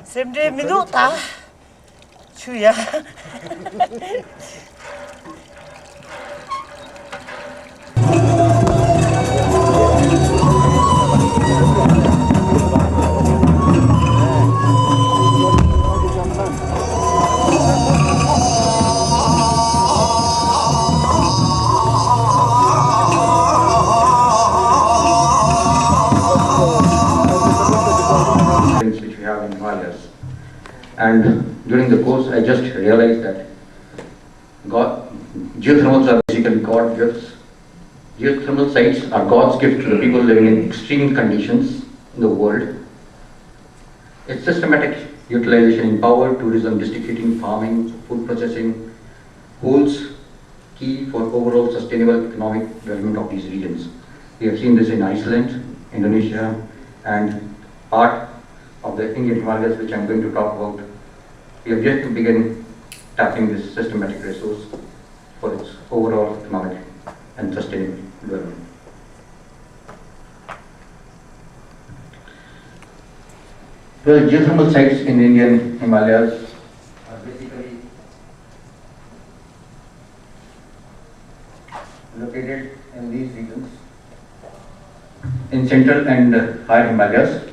Sempre minuta. Cuya. Which we have in Himalayas. And during the course, I just realized that geothermals are basically God gifts. Geothermal sites are God's gift to the people living in extreme conditions in the world. Its systematic utilization in power, tourism, district heating, farming, food processing holds key for overall sustainable economic development of these regions. We have seen this in Iceland, Indonesia, and part of the Indian Himalayas, which I am going to talk about. We have yet to begin tapping this systematic resource for its overall economic and sustainable development. The geothermal sites in Indian Himalayas are basically located in these regions in central and higher Himalayas,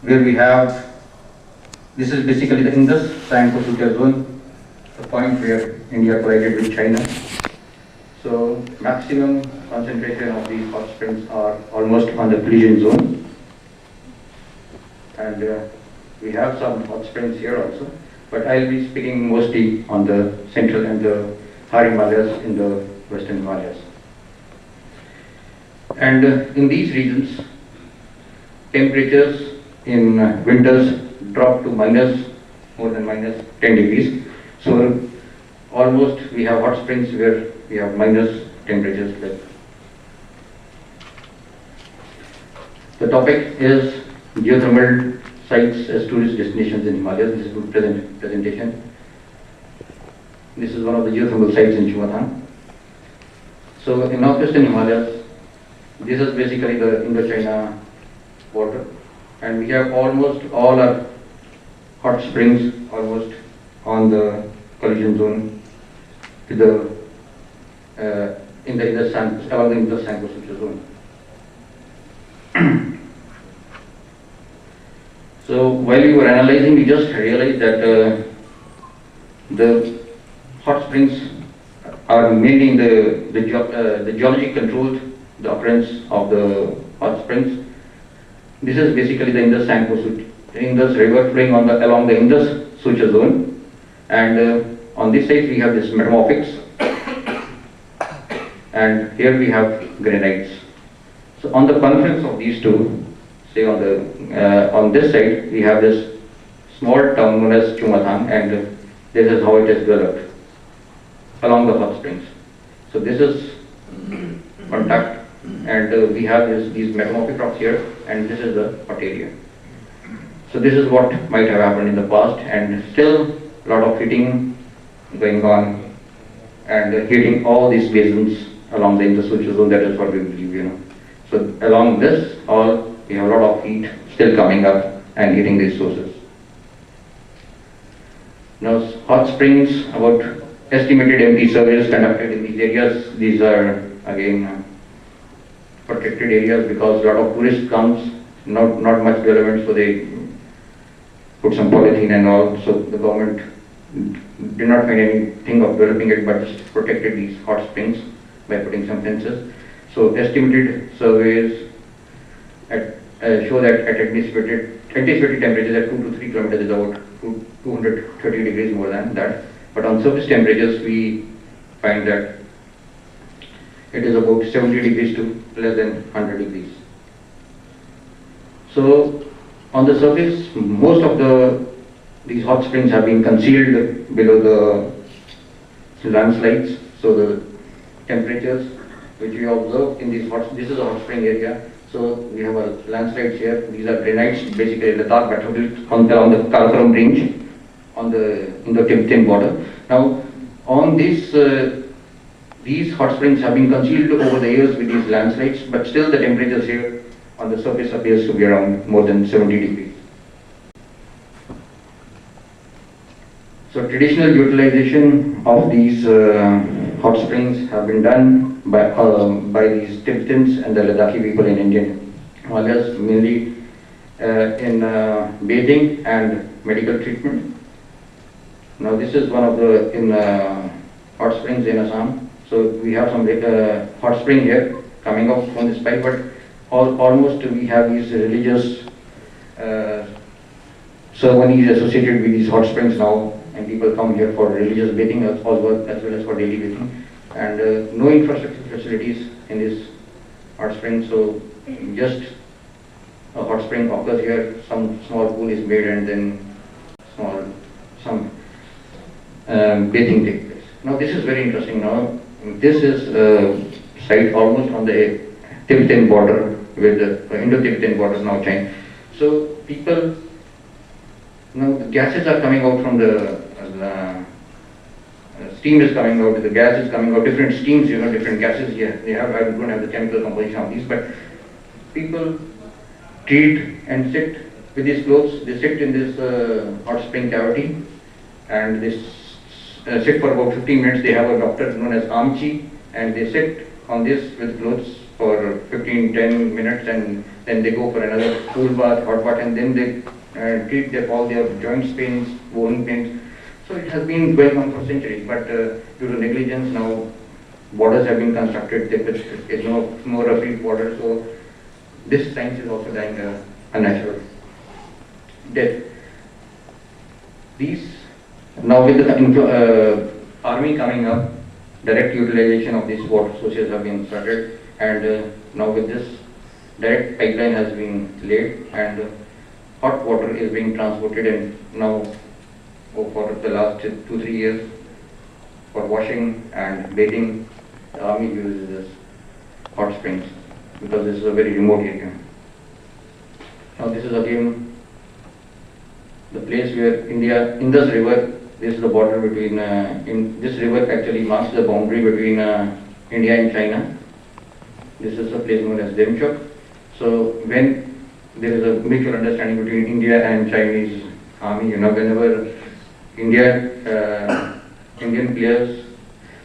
where we have, this is basically the Indus Sangko-Sutia zone, the point where India collided with China. So maximum concentration of these hot springs are almost on the collision zone, and we have some hot springs here also, but I'll be speaking mostly on the central and the higher Himalayas in the western Himalayas. And in these regions, temperatures in winters drop to more than minus 10 degrees. So almost we have hot springs where we have minus temperatures. The topic is geothermal sites as tourist destinations in Himalayas. This is a good presentation. This is one of the geothermal sites in Chumatang. So in northwestern Himalayas, this is basically the Indo-China border, and we have almost all our hot springs almost on the collision zone to the along the Indus Sangko-Sutia zone. So while we were analyzing, we just realized that the hot springs are mainly in the geology controlled the occurrence of the hot springs. This is basically the Indus river flowing along the Indus Sucha zone, and on this side we have this metamorphics, and here we have granites. So on the confluence of these two, say on this side we have this small town known as Chumatang, and this is how it is developed along the hot springs. So this is contact, and we have these metamorphic rocks here, and this is the hot area. So this is what might have happened in the past, and still a lot of heating going on, and heating all these basins along the Indus Sucha zone. That is what we believe, So along this, we have a lot of heat still coming up and hitting these sources. Now, hot springs, about estimated empty surveys conducted in these areas. These are again protected areas because a lot of tourists comes, not much development, so they put some polythene and all. So the government did not find anything of developing it, but just protected these hot springs by putting some fences. So estimated surveys show that at anticipated temperatures at 2 to 3 kilometers is about 230 degrees more than that. But on surface temperatures, we find that it is about 70 degrees to less than 100 degrees. So on the surface, most of these hot springs have been concealed below the landslides. So the temperatures which we observe in these this is a hot spring area. So we have a landslide here. These are granites, basically Ladakh battlefield on the Karakoram range on the Indo-Tibetan border. Now On this, these hot springs have been concealed over the years with these landslides, but still the temperatures here on the surface appears to be around more than 70 degrees. So traditional utilization of these hot springs have been done by these Tibetans and the Ladakhi people in Indian Himalayas, mainly in bathing and medical treatment. Now this is one of the hot springs in Assam. So we have some hot spring here coming up from this pipe, but almost we have these religious ceremonies associated with these hot springs now, and people come here for religious bathing as well as for daily bathing, and no infrastructure facilities in this hot spring. So just a hot spring occurs here, some small pool is made, and then some bathing takes place. Now this is very interesting. Now this is a site almost on the Tibetan border with the Indo-Tibetan border now China. So people, the gases are coming out from the steam is coming out, the gas is coming out, different steams, different gases here. I don't have the chemical composition of these, but people treat and sit with these clothes. They sit in this hot spring cavity, and they sit for about 15 minutes. They have a doctor known as Amchi, and they sit on this with clothes for 10 minutes, and then they go for another cool bath, hot bath, and then they treat all their joints pains, bone pains. So it has been going on for centuries, but due to negligence now borders have been constructed. There is no more a free border, so this science is also dying a natural death. These now with the army coming up, direct utilization of these water sources have been started, and now with this direct pipeline has been laid, and hot water is being transported, and now for the last 2-3 years for washing and bathing, the army uses this hot springs because this is a very remote area. Now this is again the place where Indus River, this is the border between, this river actually marks the boundary between India and China. This is a place known as Demchok. So when there is a mutual understanding between India and Chinese army, whenever Indian players,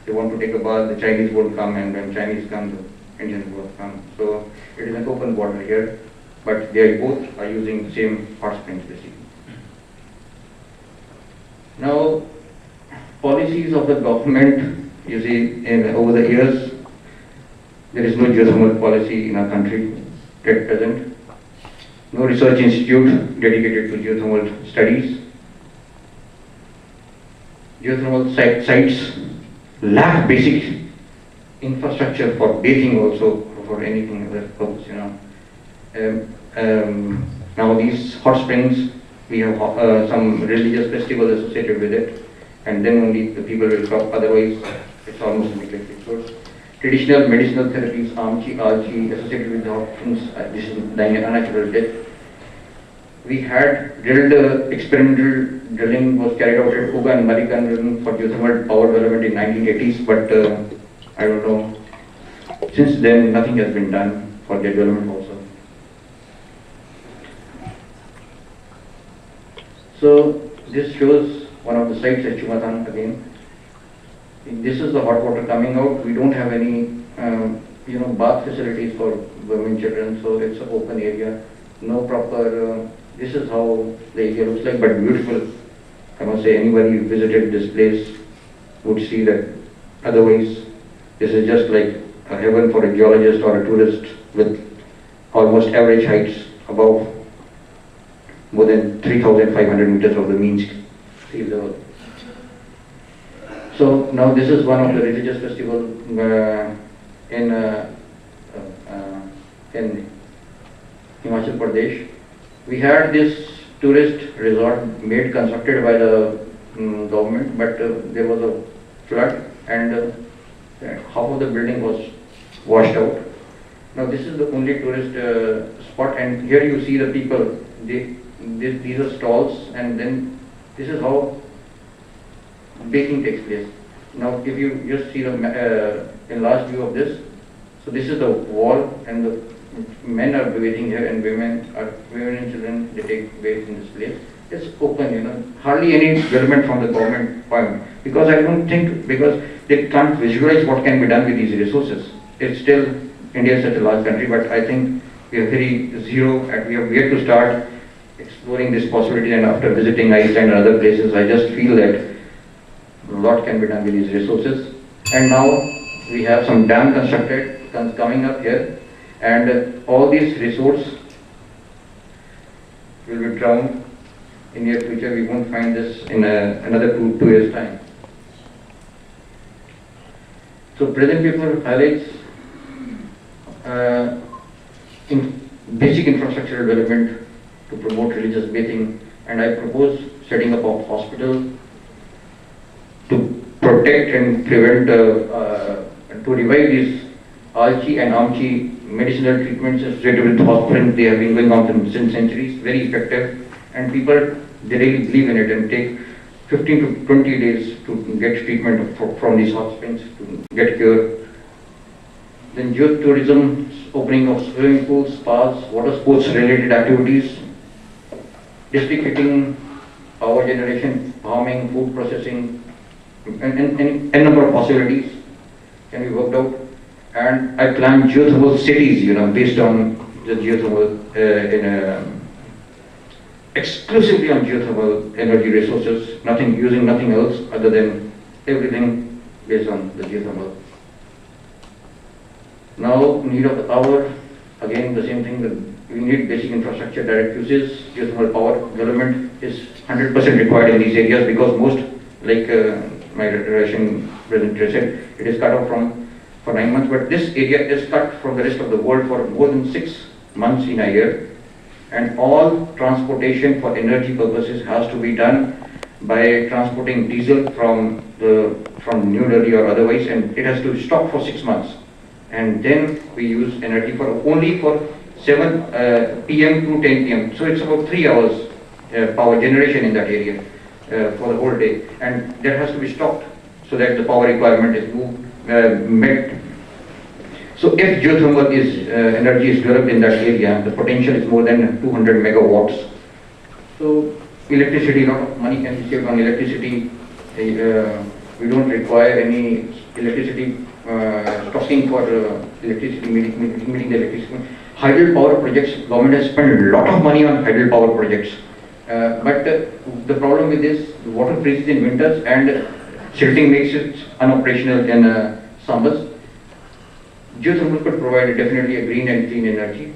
they want to take a bath, the Chinese won't come, and when Chinese come, the Indians won't come. So it is an open border here, but they both are using the same hot springs basically. Now, policies of the government, you see, over the years, there is no geothermal policy in our country at present. No research institute dedicated to geothermal studies. Geothermal sites lack basic infrastructure for bathing also, for anything other purpose, Now these hot springs, we have some religious festival associated with it, and then only the people will come, otherwise it's almost a neglected source. Traditional medicinal therapies, algae associated with the hot springs, this is dying a unnatural death. We had drilled, experimental drilling was carried out at Uga and Marikan for geothermal power development in 1980s, but I don't know, since then nothing has been done for their development also. So this shows one of the sites at Chumatan again. This is the hot water coming out. We don't have any bath facilities for women, children, so it's an open area. No proper, this is how the area looks like, but beautiful. I must say anybody who visited this place would see that. Otherwise, this is just like a heaven for a geologist or a tourist, with almost average heights above more than 3,500 meters of the mean sea level. So now this is one of the religious festivals in Himachal Pradesh. We had this tourist resort constructed by the government, but there was a flood, and half of the building was washed out. Now this is the only tourist spot, and here you see the people. These are stalls, and then this is how baking takes place. Now, if you just see the enlarged view of this, so this is the wall, and the men are bathing here, and women and children, they take baths in this place. It's open, hardly any development from the government point, because I don't think, because they can't visualize what can be done with these resources. It's still, India is such a large country, but I think we are very zero, and we have yet to start exploring this possibility. And after visiting Iceland and other places, I just feel that a lot can be done with these resources. And now we have some dam constructed coming up here, and all these resources will be drowned in near future. We won't find this in another two years time. So present paper highlights in basic infrastructure development to promote religious bathing, and I propose setting up a hospital to protect and prevent, to revive these Alchi and Amchi medicinal treatments associated with hot springs. They have been going on since centuries, very effective, and people, they really believe in it and take 15 to 20 days to get treatment from these hot springs to get cure. Then geotourism, opening of swimming pools, spas, water sports related activities, district heating, power generation, farming, food processing, and a number of possibilities can be worked out. And I plan geothermal cities, based on the geothermal, exclusively on geothermal energy resources, using nothing else other than everything based on the geothermal. Now, need of the hour, again the same thing, that we need basic infrastructure, direct uses. Geothermal power development is 100% required in these areas, because most, like my Russian presenter said, it is cut off for 9 months, but this area is cut from the rest of the world for more than 6 months in a year, and all transportation for energy purposes has to be done by transporting diesel from New Delhi or otherwise, and it has to stop for 6 months, and then we use energy only for 7 p.m. to 10 p.m. So it's about 3 hours power generation in that area for the whole day, and that has to be stopped so that the power requirement is met. So if geothermal energy is developed in that area, the potential is more than 200 megawatts. So electricity, a lot of money can be saved on electricity. We don't require any electricity stocking for electricity, meeting the electricity. Hydel power projects, government has spent a lot of money on hydel power projects. But the problem with this, the water freezes in winters and silting makes it unoperational in summers. Geothermal could provide definitely a green and clean energy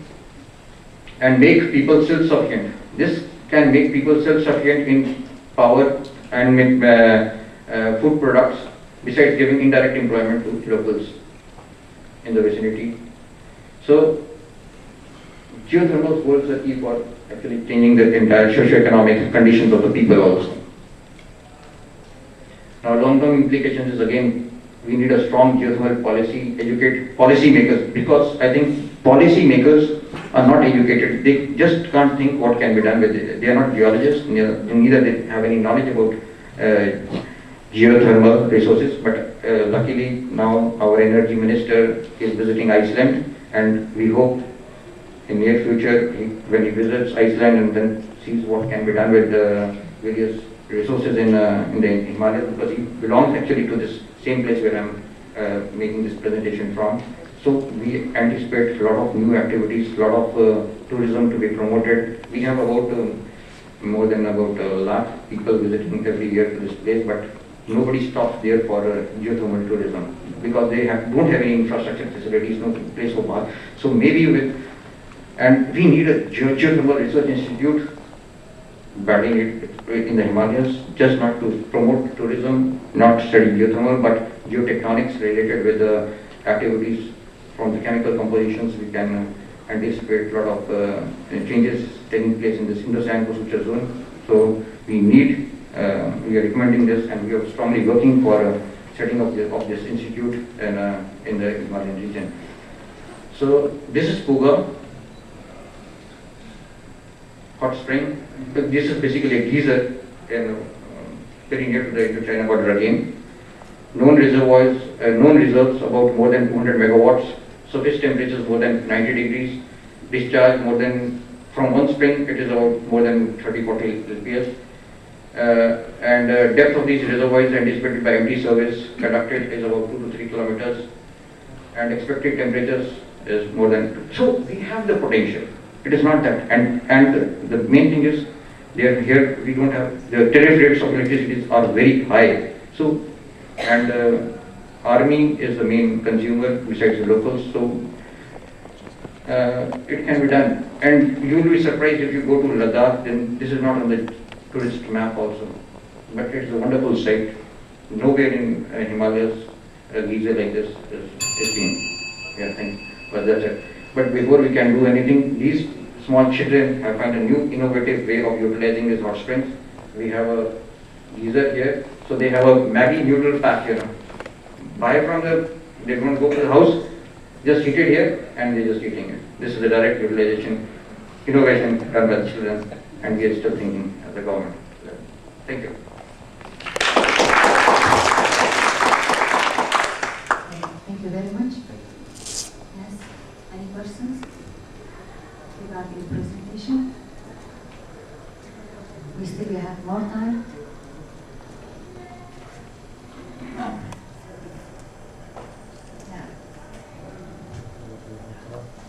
and make people self-sufficient. This can make people self-sufficient in power and make food products, besides giving indirect employment to locals in the vicinity. So geothermal holds the key for actually changing the entire socio-economic conditions of the people also. Now, long-term implications is, again, we need a strong geothermal policy, educate policymakers, because I think policymakers are not educated. They just can't think what can be done with it. They are not geologists, neither they have any knowledge about geothermal resources. But luckily now our energy minister is visiting Iceland, and we hope in near future when he visits Iceland and then sees what can be done with various resources in the Himalaya, because he belongs actually to this same place where I'm making this presentation from. So we anticipate a lot of new activities, a lot of tourism to be promoted. We have about more than about 1 lakh people visiting every year to this place, but nobody stops there for geothermal tourism because they don't have any infrastructure facilities, no place for bath. So maybe and we need a geothermal research institute badly in the Himalayas, just not to promote tourism, not study geothermal, but geotectonics related with the activities from the chemical compositions. We can anticipate a lot of changes taking place in this Indo-Sahara zone. So we need, we are recommending this, and we are strongly working for setting up of this institute in the Himalayan region. So this is Puga hot spring. This is basically a geyser very near to the Indo-China border again. known reservoirs, known reserves about more than 200 megawatts, surface temperatures more than 90 degrees, discharge more than, from one spring it is about more than 30-40 LPS. And depth of these reservoirs anticipated by MD service conducted is about 2 to 3 kilometers, and expected temperatures is more than. So we have the potential. It is not that, and the main thing is, here we don't have, the tariff rates of electricity are very high. So, and army is the main consumer besides the locals. So it can be done, and you will be surprised if you go to Ladakh. Then this is not on the tourist map also, but it's a wonderful site. Nowhere in Himalayas a geyser like this is seen. Yeah, thanks. But that's it. But before we can do anything, these small children have found a new innovative way of utilizing these hot springs. We have a geyser here, so they have a Maggi noodle pack here. Buy from the, they don't go to the house, just heat it here and they're just eating it. This is the direct utilization, innovation done by the children, and we are still thinking as a government. Thank you. Thank you very much. Yes, any questions regarding the presentation? We still have more time. Yeah.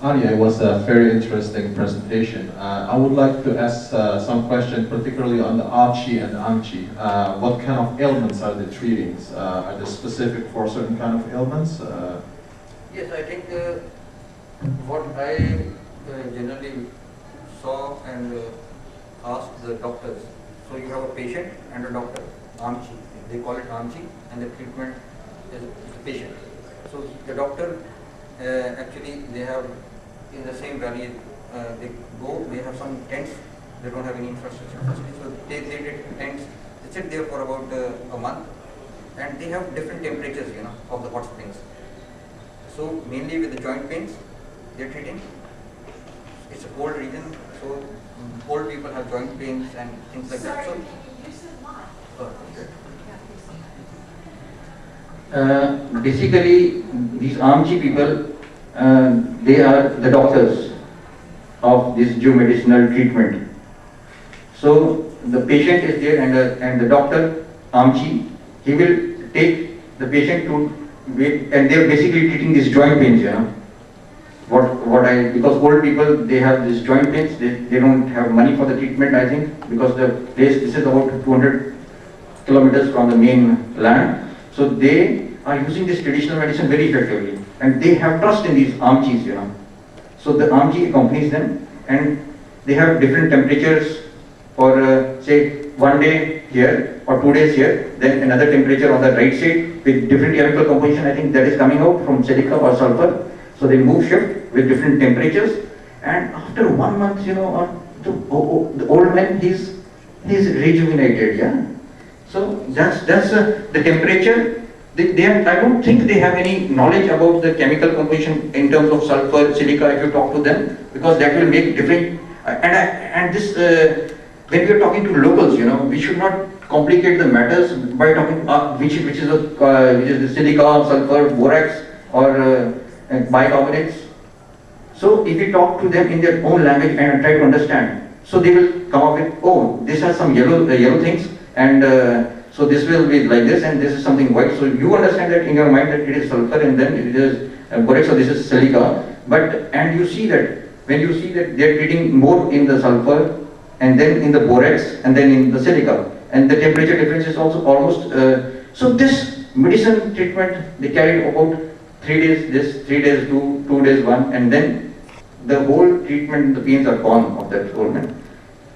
Arya, it was a very interesting presentation. I would like to ask some questions, particularly on the Archi and Amchi. What kind of ailments are they treating? Are they specific for certain kind of ailments? Yes, I think what I generally saw and asked the doctors. So you have a patient and a doctor, Amchi. They call it Amchi, and the treatment is the patient. So the doctor, actually they have in the same valley, they go, they have some tents, they don't have any infrastructure facility, so they did tents, they sit there for about a month, and they have different temperatures, of the hot springs. So mainly with the joint pains, they're treating. It's a cold region, so old people have joint pains and things like that. So, basically, these Amchi people, they are the doctors of this geomedicinal treatment. So the patient is there, and the doctor Amchi, he will take the patient to wait, and they are basically treating these joint pains. Because old people, they have these joint pains, they don't have money for the treatment, I think, because the place, this is about 200 kilometers from the main land. So they are using this traditional medicine very effectively, and they have trust in these Amchis, So the Amchi accompanies them, and they have different temperatures for say 1 day here or 2 days here, then another temperature on the right side with different chemical composition. I think that is coming out from silica or sulfur. So they move shift with different temperatures, and after 1 month, the old man he's rejuvenated, So that's the temperature. I don't think they have any knowledge about the chemical composition in terms of sulfur, silica. If you talk to them, because that will make different. And this when we are talking to locals, we should not complicate the matters by talking which is the silica, sulfur, borax, or bicarbonates. So if we talk to them in their own language and try to understand, so they will come up with, oh, these are some yellow things, and so this will be like this, and this is something white. So you understand that in your mind that it is sulfur, and then it is borax, so this is silica. And you see that when you see that they are treating more in the sulfur, and then in the borax, and then in the silica, and the temperature difference is also almost. So this medicine treatment, they carried about 3 days this, 3 days 2 days 1, and then the whole treatment, the pains are gone of that old man.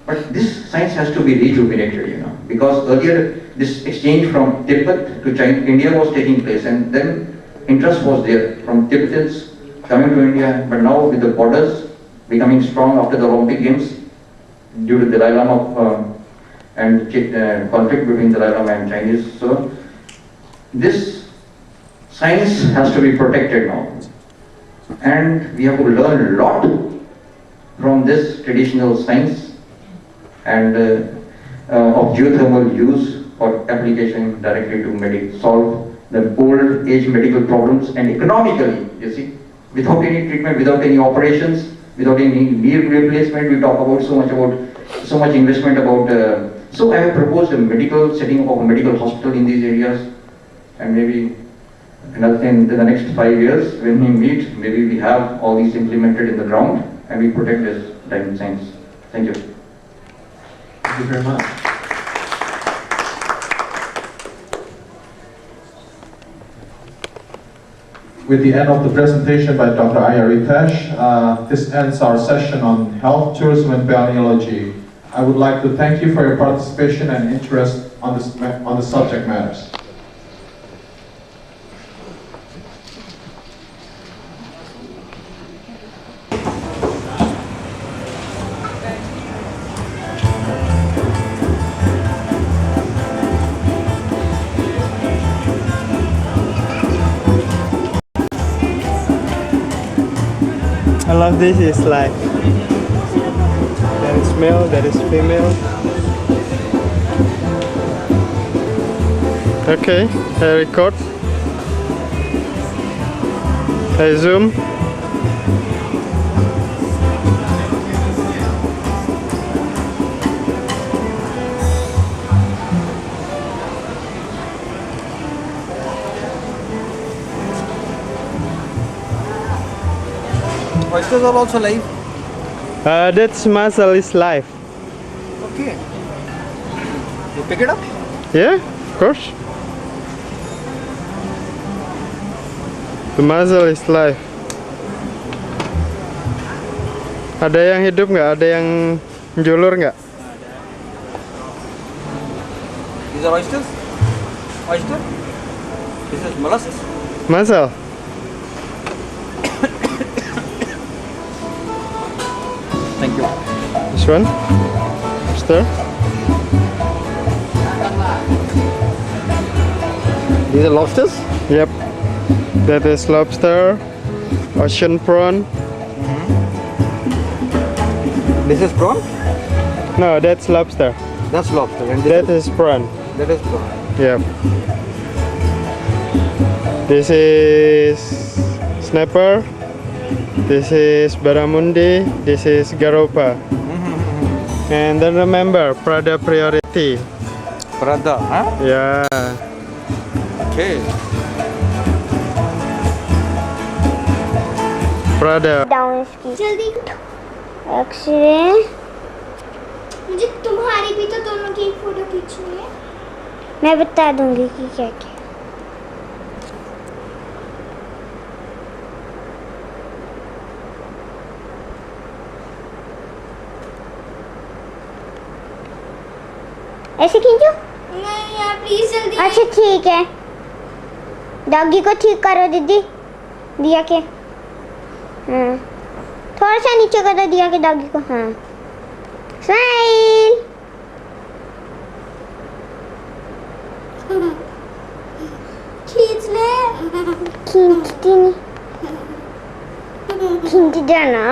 But this science has to be rejuvenated, because earlier this exchange from Tibet to China, India was taking place, and then interest was there from Tibetans coming to India. But now with the borders becoming strong after the Olympic Games, due to the Dalai Lama and conflict between the Dalai Lama and Chinese, so this science has to be protected now, and we have to learn a lot from this traditional science and of geothermal use for application directly to solve the old age medical problems, and economically, you see, without any treatment, without any operations, without any knee replacement, we talk about so much investment about. So I have proposed a setting up of a medical hospital in these areas, and maybe in the next 5 years, when we meet, maybe we have all these implemented in the ground, and we protect this diamond science. Thank you. Thank you very much. With the end of the presentation by Dr. Arya Ritesh, this ends our session on health, tourism, and balneology. I would like to thank you for your participation and interest on the subject matters. I love this, it's like there is male, there is female. Okay, I record. I zoom. Oysters are also live. That's mussel is live. Okay. You pick it up? Yeah, of course. The mussel is live. Ada yang hidup nggak? Ada yang julur nggak? These are oysters? Oyster? This is mollusks. Mussel. Thank you. This one. Lobster. These are lobsters? Yep. That is lobster. Ocean prawn. This is prawn? No, that's lobster. That's lobster. And That is prawn. that is prawn. Yep. This is snapper. This is barramundi. This is garopa. And then remember, Prada priority. Prada, huh? Yeah. Okay. Prada. Down इसकी जल्दी x ray मुझे तुम्हारी भी तो दोनों की एक photo खींचनी है। मैं बता दूंगी कि क्या क्या ऐसे खींचो। नहीं यार प्लीज जल्दी। अच्छा ठीक है डॉगी को ठीक करो दीदी दिया के हाँ थोड़ा सा नीचे करो दिया के डॉगी को हाँ स्माइल खींच ले। खींचती नहीं खींच जाना